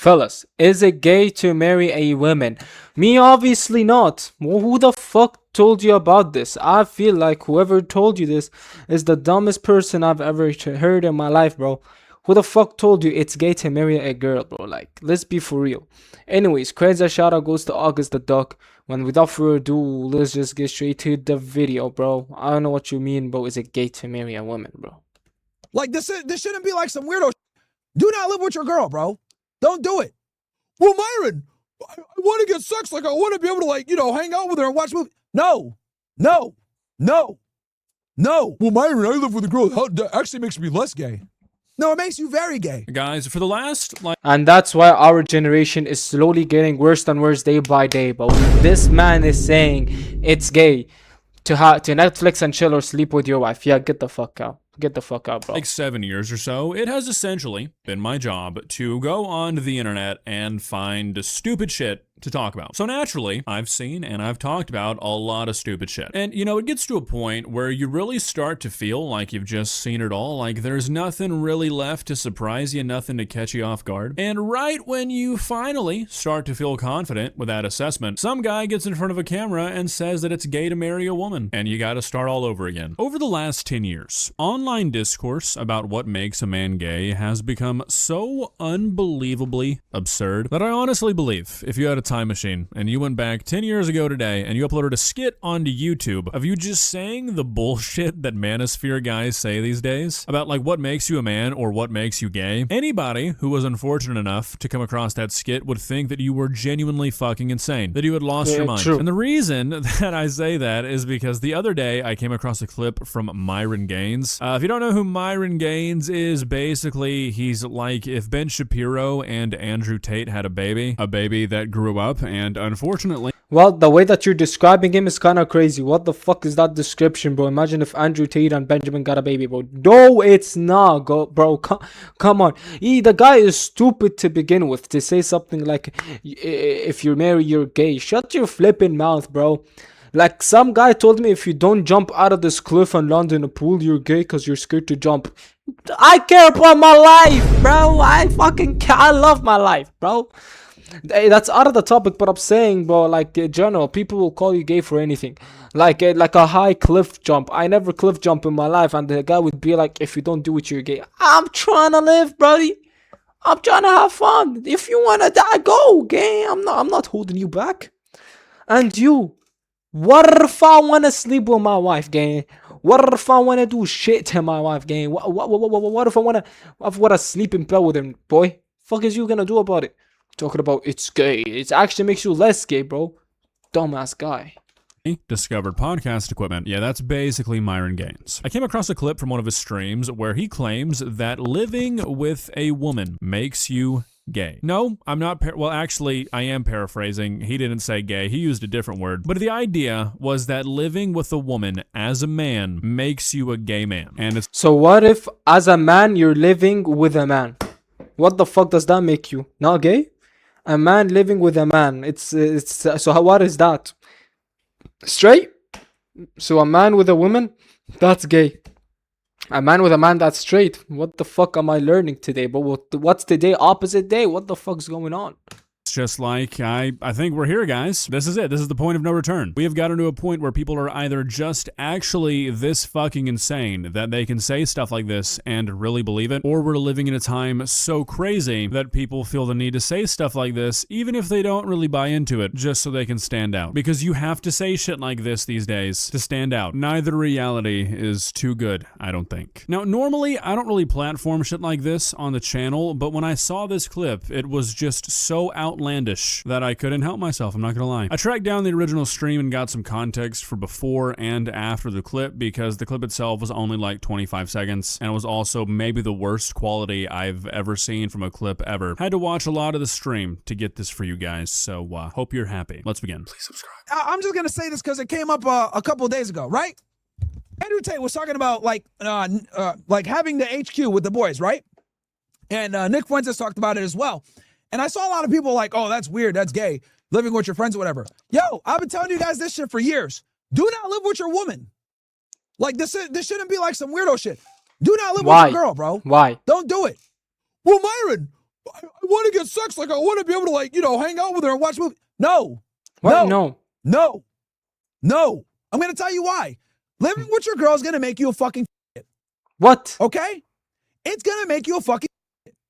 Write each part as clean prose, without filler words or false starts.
Fellas, is it gay to marry a woman? Me, obviously not. Well, who the fuck told you about this? I feel like whoever told you this is the dumbest person I've ever heard in my life, bro. Who the fuck told you it's gay to marry a girl, bro? Like, let's be for real. Anyways, crazy shout out goes to August the Duck. When without further ado, let's just get straight to the video, bro. I don't know what you mean, bro. Is it gay to marry a woman, bro? Like, this shouldn't be like some weirdo. Do not live with your girl, bro. Don't do it. Well, Myron, I want to get sex. Like, I want to be able to, like, you know, hang out with her and watch movies. No. Well, Myron, I live with a girl. That actually makes me less gay. No, it makes you very gay. Guys, for the last, And that's why our generation is slowly getting worse and worse day by day. But this man is saying it's gay to Netflix and chill or sleep with your wife. Yeah, get the fuck out. Get the fuck out, bro. like 7 years or so, it has essentially been my job to go onto the internet and find stupid shit to talk about. So naturally, I've seen and I've talked about a lot of stupid shit. And you know, it gets to a point where you really start to feel like you've just seen it all, like there's nothing really left to surprise you, nothing to catch you off guard. And right when you finally start to feel confident with that assessment, some guy gets in front of a camera and says that it's gay to marry a woman, and you gotta start all over again. Over the last 10 years, online discourse about what makes a man gay has become so unbelievably absurd that I honestly believe if you had a time machine and you went back 10 years ago today and you uploaded a skit onto YouTube of you just saying the bullshit that manosphere guys say these days about like what makes you a man or what makes you gay, anybody who was unfortunate enough to come across that skit would think that you were genuinely fucking insane, that you had lost your mind. True. And the reason that I say that is because the other day I came across a clip from Myron Gaines. If you don't know who Myron Gaines is, basically he's like if Ben Shapiro and Andrew Tate had a baby that grew up, and unfortunately, Well, the way that you're describing him is kind of crazy. What the fuck is that description, bro? Imagine if Andrew Tate and Benjamin got a baby, bro. No, it's not, bro. Come on. The guy is stupid to begin with. To say something like, if you're married, you're gay. Shut your flipping mouth, bro. Like, some guy told me if you don't jump out of this cliff and land in a pool, you're gay because you're scared to jump. I care about my life, bro. I love my life, bro. That's out of the topic, but I'm saying, bro, like in general, people will call you gay for anything. Like a high cliff jump. I never cliff jump in my life, and the guy would be like, if you don't do it, you're gay. I'm trying to live, buddy. I'm trying to have fun. If you wanna die, go, gay. I'm not holding you back. And you, what if I wanna sleep with my wife, gay? What if I wanna do shit to my wife, gay? What if I wanna sleep in bed with him, boy? Fuck is you gonna do about it? Talking about it's gay. It actually makes you less gay, bro. Dumbass guy. discovered podcast equipment. Yeah, that's basically Myron Gaines. I came across a clip from one of his streams where he claims that living with a woman makes you gay. No, I'm not. Well, actually, I am paraphrasing. He didn't say gay. He used a different word. But the idea was that living with a woman as a man makes you a gay man. And it's So what if as a man you're living with a man? What the fuck does that make you? Not gay? A man living with a man. So what is that? Straight? So a man with a woman? That's gay. A man with a man, that's straight. What the fuck am I learning today? But what's today? Opposite day? What the fuck's going on? just like, I think we're here, guys. This is it. This is the point of no return. We have gotten to a point where people are either just actually this fucking insane that they can say stuff like this and really believe it, or we're living in a time so crazy that people feel the need to say stuff like this, even if they don't really buy into it, just so they can stand out. Because you have to say shit like this these days to stand out. Neither reality is too good, I don't think. Now, normally, I don't really platform shit like this on the channel, but when I saw this clip, it was just so outlandish that I couldn't help myself, I'm not gonna lie. I tracked down the original stream and got some context for before and after the clip, because the clip itself was only like 25 seconds, and it was also maybe the worst quality I've ever seen from a clip ever. Had to watch a lot of the stream to get this for you guys, so hope you're happy. Let's begin. Please subscribe. I'm just gonna say this because it came up a couple of days ago, right? Andrew Tate was talking about like having the HQ with the boys, right? And Nick Fuentes talked about it as well. And I saw a lot of people like, oh, that's weird, that's gay, living with your friends or whatever. Yo, I've been telling you guys this shit for years. Do not live with your woman. Like this shouldn't be like some weirdo shit. Do not live with your girl, bro. Why? Don't do it. Well, Myron, I want to get sex. Like, I want to be able to, like, hang out with her and watch movies. No. What? No. No. No. I'm going to tell you why. Living with your girl is going to make you a fucking What? okay? It's going to make you a fucking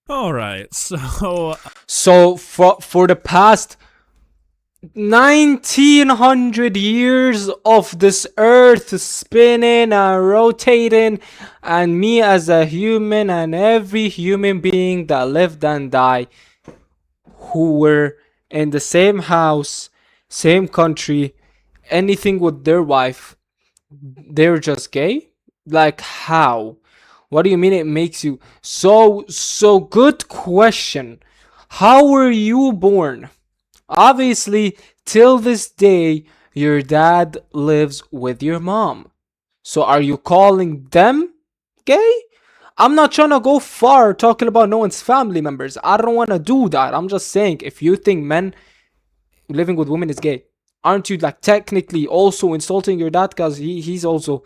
All right, so So for the past 1900 years of this earth spinning and rotating, and me as a human and every human being that lived and died who were in the same house, same country, anything with their wife, they're just gay? Like how? What do you mean it makes you so good question. How were you born? Obviously, till this day, your dad lives with your mom. So are you calling them gay? I'm not trying to go far talking about no one's family members. I don't want to do that. I'm just saying, if you think men living with women is gay, aren't you like technically also insulting your dad? Because he's also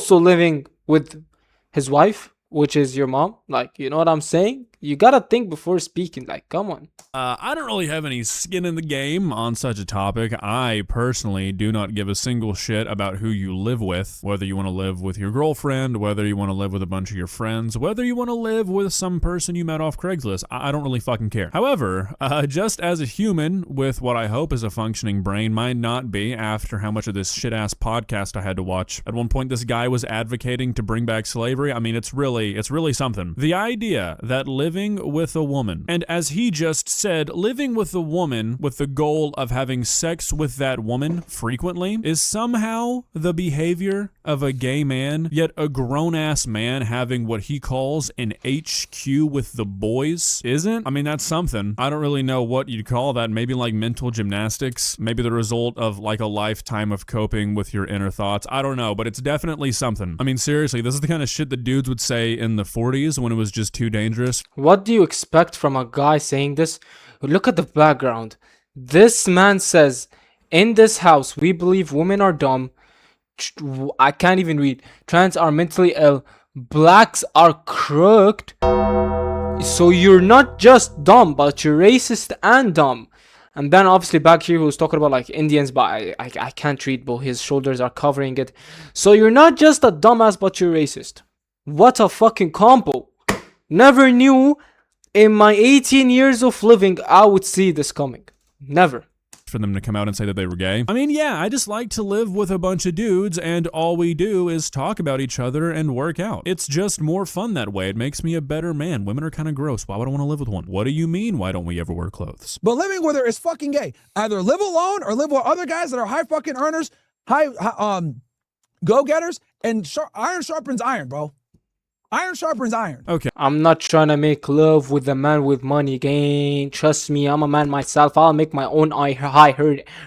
living with his wife, which is your mom. Like, you know what I'm saying? You gotta think before speaking. Like, come on. I don't really have any skin in the game on such a topic. I personally do not give a single shit about who you live with, whether you want to live with your girlfriend, whether you want to live with a bunch of your friends, whether you want to live with some person you met off Craigslist. I don't really fucking care. However, just as a human with what I hope is a functioning brain, might not be after how much of this shit-ass podcast I had to watch. At one point, this guy was advocating to bring back slavery. I mean, it's really something. The idea that living with a woman, and as he just said, living with a woman with the goal of having sex with that woman frequently is somehow the behavior of a gay man, yet a grown-ass man having what he calls an HQ with the boys isn't? I mean, that's something. I don't really know what you'd call that. Maybe like mental gymnastics, maybe the result of like a lifetime of coping with your inner thoughts. I don't know, but it's definitely something. I mean, seriously, this is the kind of shit that dudes would say in the 40s when it was just too dangerous. What do you expect from a guy saying this? Look at the background. This man says, in this house, we believe women are dumb. I can't even read. Trans are mentally ill. Blacks are crooked. So you're not just dumb, but you're racist and dumb. And then obviously back here he was talking about like Indians, but I can't read, but his shoulders are covering it. So you're not just a dumbass, but you're racist. What a fucking combo. Never knew in my 18 years of living I would see this coming. Never. For them to come out and say that they were gay. I mean, yeah, I just like to live with a bunch of dudes and all we do is talk about each other and work out. It's just more fun that way. It makes me a better man. Women are kind of gross. Why would I want to live with one? What do you mean, why don't we ever wear clothes? But living with her is fucking gay. Either live alone or live with other guys that are high fucking earners, high go-getters, and iron sharpens iron, bro. Iron sharpens iron. Okay. I'm not trying to make love with a man with money, gang. Trust me, I'm a man myself. I'll make my own high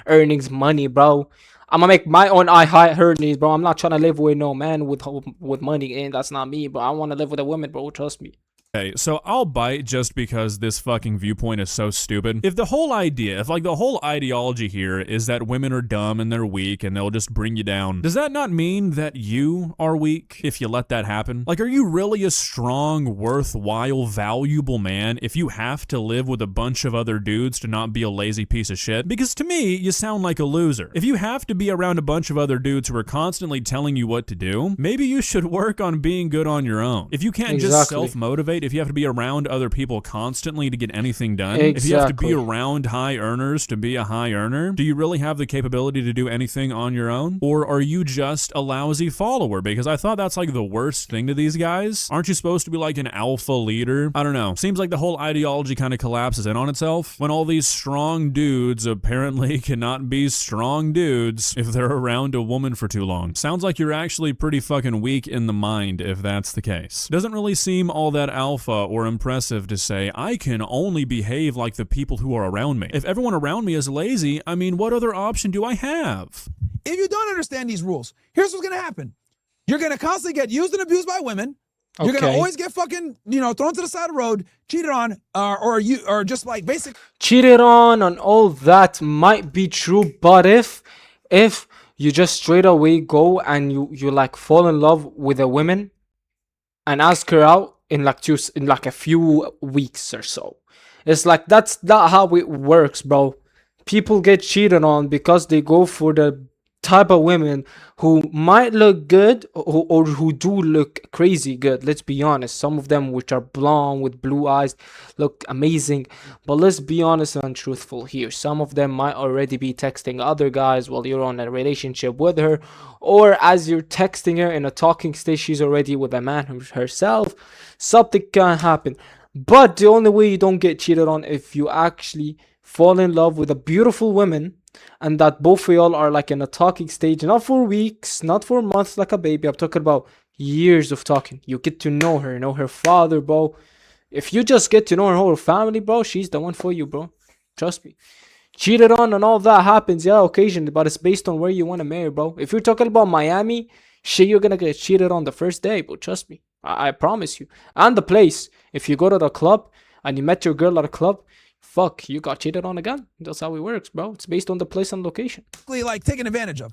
earnings money, bro. I'm gonna make my own high earnings, bro. I'm not trying to live with no man with money, and that's not me, bro. I want to live with a woman, bro. Trust me. Okay, so I'll bite just because this fucking viewpoint is so stupid. If the whole idea, if like the whole ideology here is that women are dumb and they're weak and they'll just bring you down, does that not mean that you are weak if you let that happen? Like, are you really a strong, worthwhile, valuable man if you have to live with a bunch of other dudes to not be a lazy piece of shit? Because to me, you sound like a loser. If you have to be around a bunch of other dudes who are constantly telling you what to do, maybe you should work on being good on your own. If you can't just self-motivate, if you have to be around other people constantly to get anything done, if you have to be around high earners to be a high earner, do you really have the capability to do anything on your own? Or are you just a lousy follower? Because I thought that's like the worst thing to these guys. Aren't you supposed to be like an alpha leader? I don't know. Seems like the whole ideology kind of collapses in on itself when all these strong dudes apparently cannot be strong dudes if they're around a woman for too long. Sounds like you're actually pretty fucking weak in the mind if that's the case. Doesn't really seem all that alpha or impressive to say, I can only behave like the people who are around me. If everyone around me is lazy, I mean, what other option do I have? If you don't understand these rules, here's what's gonna happen. You're gonna constantly get used and abused by women. You're gonna always get fucking, thrown to the side of the road, cheated on, or just like basic Cheated on and all that might be true, but if you just straight away go and you like fall in love with a woman and ask her out, in like a few weeks or so. It's like that's not how it works, bro. People get cheated on because they go for the type of women who might look good or who do look crazy good. Let's be honest. Some of them which are blonde with blue eyes look amazing. But let's be honest and truthful here. Some of them might already be texting other guys while you're on a relationship with her. Or as you're texting her in a talking stage, she's already with a man herself. Something can happen. But the only way you don't get cheated on if you actually fall in love with a beautiful woman and that both of y'all are like in a talking stage, not for weeks, not for months like a baby. I'm talking about years of talking. You get to know her father, bro. If you just get to know her whole family, bro, she's the one for you, bro. Trust me. Cheated on and all that happens, yeah, occasionally, but it's based on where you want to marry, bro. If you're talking about Miami, shit, you're gonna get cheated on the first day, bro. Trust me. I promise you. And the place. If you go to the club and you met your girl at a club, fuck, you got cheated on again. That's how it works, bro. It's based on the place and location. Like taken advantage of.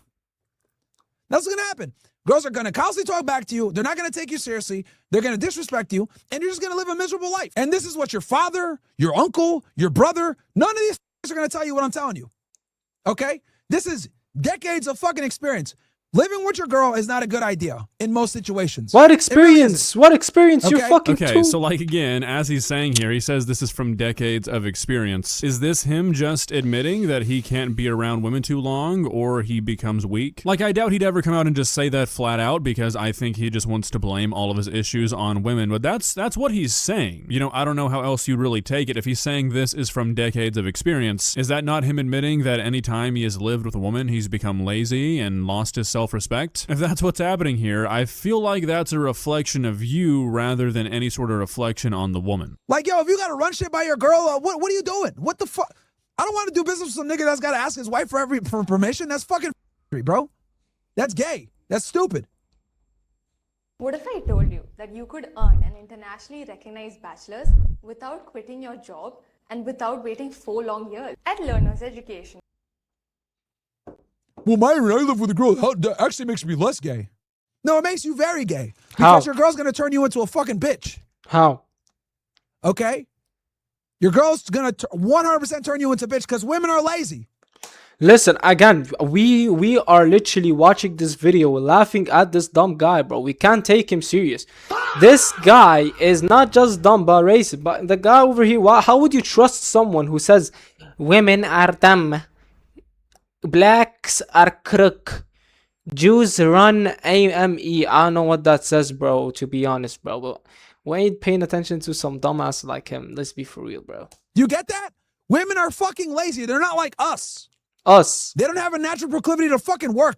That's what's gonna happen. Girls are gonna constantly talk back to you. They're not gonna take you seriously. They're gonna disrespect you, and you're just gonna live a miserable life. And this is what your father, your uncle, your brother, none of these are gonna tell you what I'm telling you. Okay? This is decades of fucking experience. Living with your girl is not a good idea in most situations. What experience? What experience? Okay. You're fucking Okay, too. so like again, as he's saying here, he says this is from decades of experience. Is this him just admitting that he can't be around women too long or he becomes weak? Like I doubt he'd ever come out and just say that flat out because I think he just wants to blame all of his issues on women, but that's what he's saying. You know, I don't know how else you'd really take it. If he's saying this is from decades of experience, is that not him admitting that any time he has lived with a woman, he's become lazy and lost his self-respect? If that's what's happening here, I feel like that's a reflection of you rather than any sort of reflection on the woman. Like, yo, if you gotta run shit by your girl, what are you doing? What the fuck? I don't want to do business with some nigga that's gotta ask his wife for permission. That's fucking bro. That's gay. That's stupid. What if I told you that you could earn an internationally recognized bachelor's without quitting your job and without waiting 4 long years at Learner's Education? Well, Myron, I live with a girl. That actually makes me less gay. No, it makes you very gay. How? Because your girl's gonna turn you into a fucking bitch. How? Okay? Your girl's gonna 100% turn you into a bitch because women are lazy. Listen, again, we are literally watching this video, laughing at this dumb guy, bro. We can't take him serious. This guy is not just dumb but racist. But the guy over here, how would you trust someone who says women are dumb, blacks are crook, Jews run AME? I don't know what that says, bro, to be honest, bro. But we ain't paying attention to some dumbass like him. Let's be for real, bro. You get that? Women are fucking lazy. They're not like us. They don't have a natural proclivity to fucking work.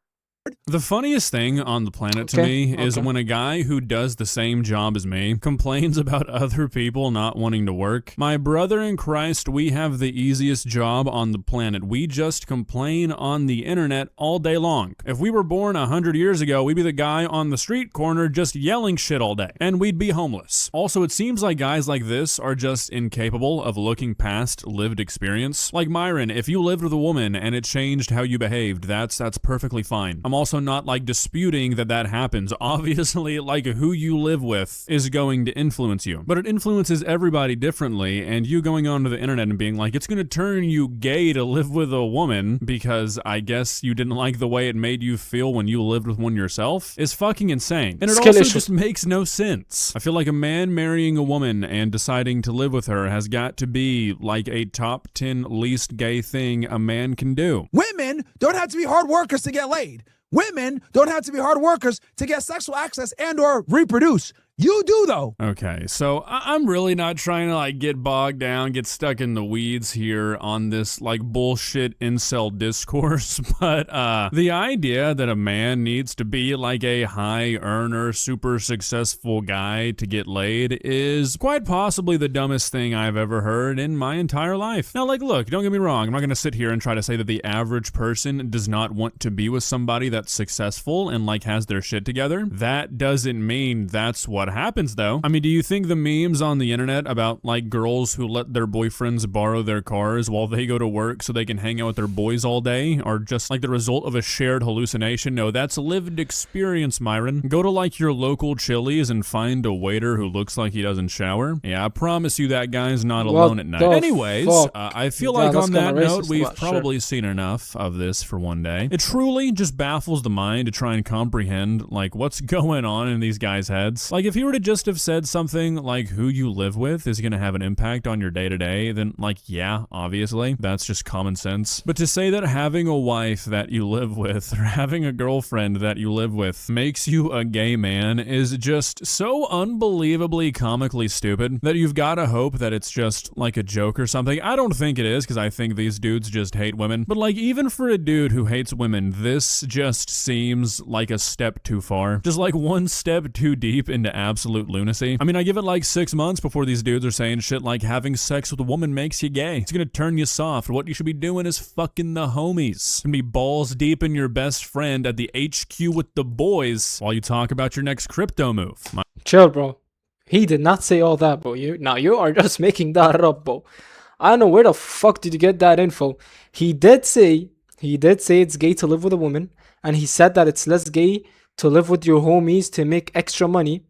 The funniest thing on the planet to me is when a guy who does the same job as me complains about other people not wanting to work. My brother in Christ, we have the easiest job on the planet. We just complain on the internet all day long. If we were born 100 years ago, we'd be the guy on the street corner just yelling shit all day, and we'd be homeless. Also, it seems like guys like this are just incapable of looking past lived experience. Like Myron, if you lived with a woman and it changed how you behaved, that's perfectly fine. I'm also not like disputing that happens. Obviously, like who you live with is going to influence you, but it influences everybody differently. And you going onto the internet and being like, it's going to turn you gay to live with a woman because I guess you didn't like the way it made you feel when you lived with one yourself is fucking insane. And it also just makes no sense. I feel like a man marrying a woman and deciding to live with her has got to be like a top 10 least gay thing a man can do. Women don't have to be hard workers to get laid. Women don't have to be hard workers to get sexual access and or reproduce. You do, though. Okay, so I'm really not trying to like get bogged down, get stuck in the weeds here on this like bullshit incel discourse, but the idea that a man needs to be like a high earner, super successful guy to get laid is quite possibly the dumbest thing I've ever heard in my entire life. Now, like, look, don't get me wrong, I'm not gonna sit here and try to say that the average person does not want to be with somebody that's successful and like has their shit together. That doesn't mean that's what what happens though. I mean, do you think the memes on the internet about like girls who let their boyfriends borrow their cars while they go to work so they can hang out with their boys all day are just like the result of a shared hallucination? No, that's a lived experience, Myron. Go to like your local Chili's and find a waiter who looks like he doesn't shower. Yeah, I promise you that guy's not alone at night. Anyways, I feel like on that note, we've probably seen enough of this for one day. It truly just baffles the mind to try and comprehend like what's going on in these guys' heads. Like if he were to just have said something like who you live with is gonna have an impact on your day-to-day, then like yeah, obviously, that's just common sense. But to say that having a wife that you live with or having a girlfriend that you live with makes you a gay man is just so unbelievably comically stupid that you've got to hope that it's just like a joke or something. I don't think it is, because I think these dudes just hate women. But like even for a dude who hates women, this just seems like a step too far. Just like one step too deep into absolute lunacy. I mean, I give it like 6 months before these dudes are saying shit like having sex with a woman makes you gay. It's gonna turn you soft. What you should be doing is fucking the homies. And be balls deep in your best friend at the HQ with the boys while you talk about your next crypto move. Chill, bro. He did not say all that, bro. You are just making that up, bro. I don't know where the fuck did you get that info. He did say it's gay to live with a woman, and he said that it's less gay to live with your homies to make extra money.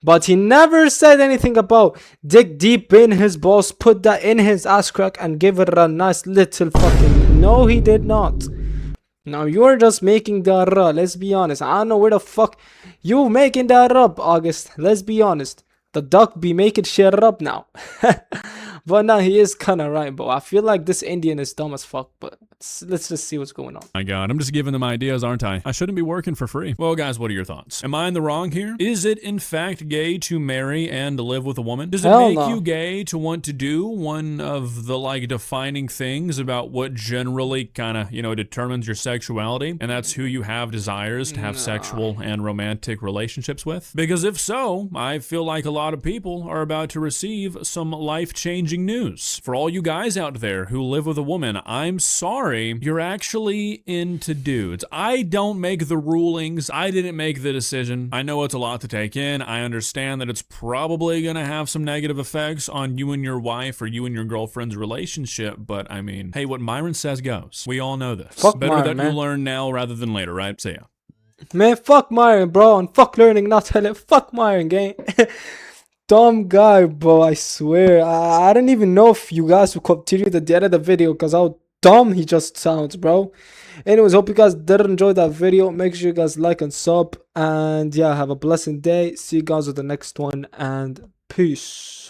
But he never said anything about dig deep in his balls, put that in his ass crack, and give it a nice little fucking... No, he did not. Now you're just making that up. Let's be honest. I don't know where the fuck you making that up, August. Let's be honest. The duck be making shit up now. But now he is kind of right, bro. I feel like this Indian is dumb as fuck, but let's just see what's going on. My God, I'm just giving them ideas, aren't I? I shouldn't be working for free. Well, guys, what are your thoughts? Am I in the wrong here? Is it in fact gay to marry and live with a woman? Does it make you gay to want to do one of the like defining things about what generally kind of, you know, determines your sexuality? And that's who you have desires to have sexual and romantic relationships with? Because if so, I feel like a lot of people are about to receive some life-changing news. For all you guys out there who live with a woman, I'm sorry, you're actually into dudes. I don't make the rulings. I didn't make the decision. I know it's a lot to take in. I understand that it's probably gonna have some negative effects on you and your wife or you and your girlfriend's relationship, but I mean, hey, what Myron says goes. We all know this. Fuck Better Myron, that you learn now rather than later, right? See ya. Man, fuck Myron, bro, and fuck learning, not telling. Fuck Myron, gang. Dumb guy, bro, I swear. I don't even know if you guys will continue to the end of the video because how dumb he just sounds, bro. Anyways, hope you guys did enjoy that video. Make sure you guys like and sub. And yeah, have a blessed day. See you guys with the next one. And peace.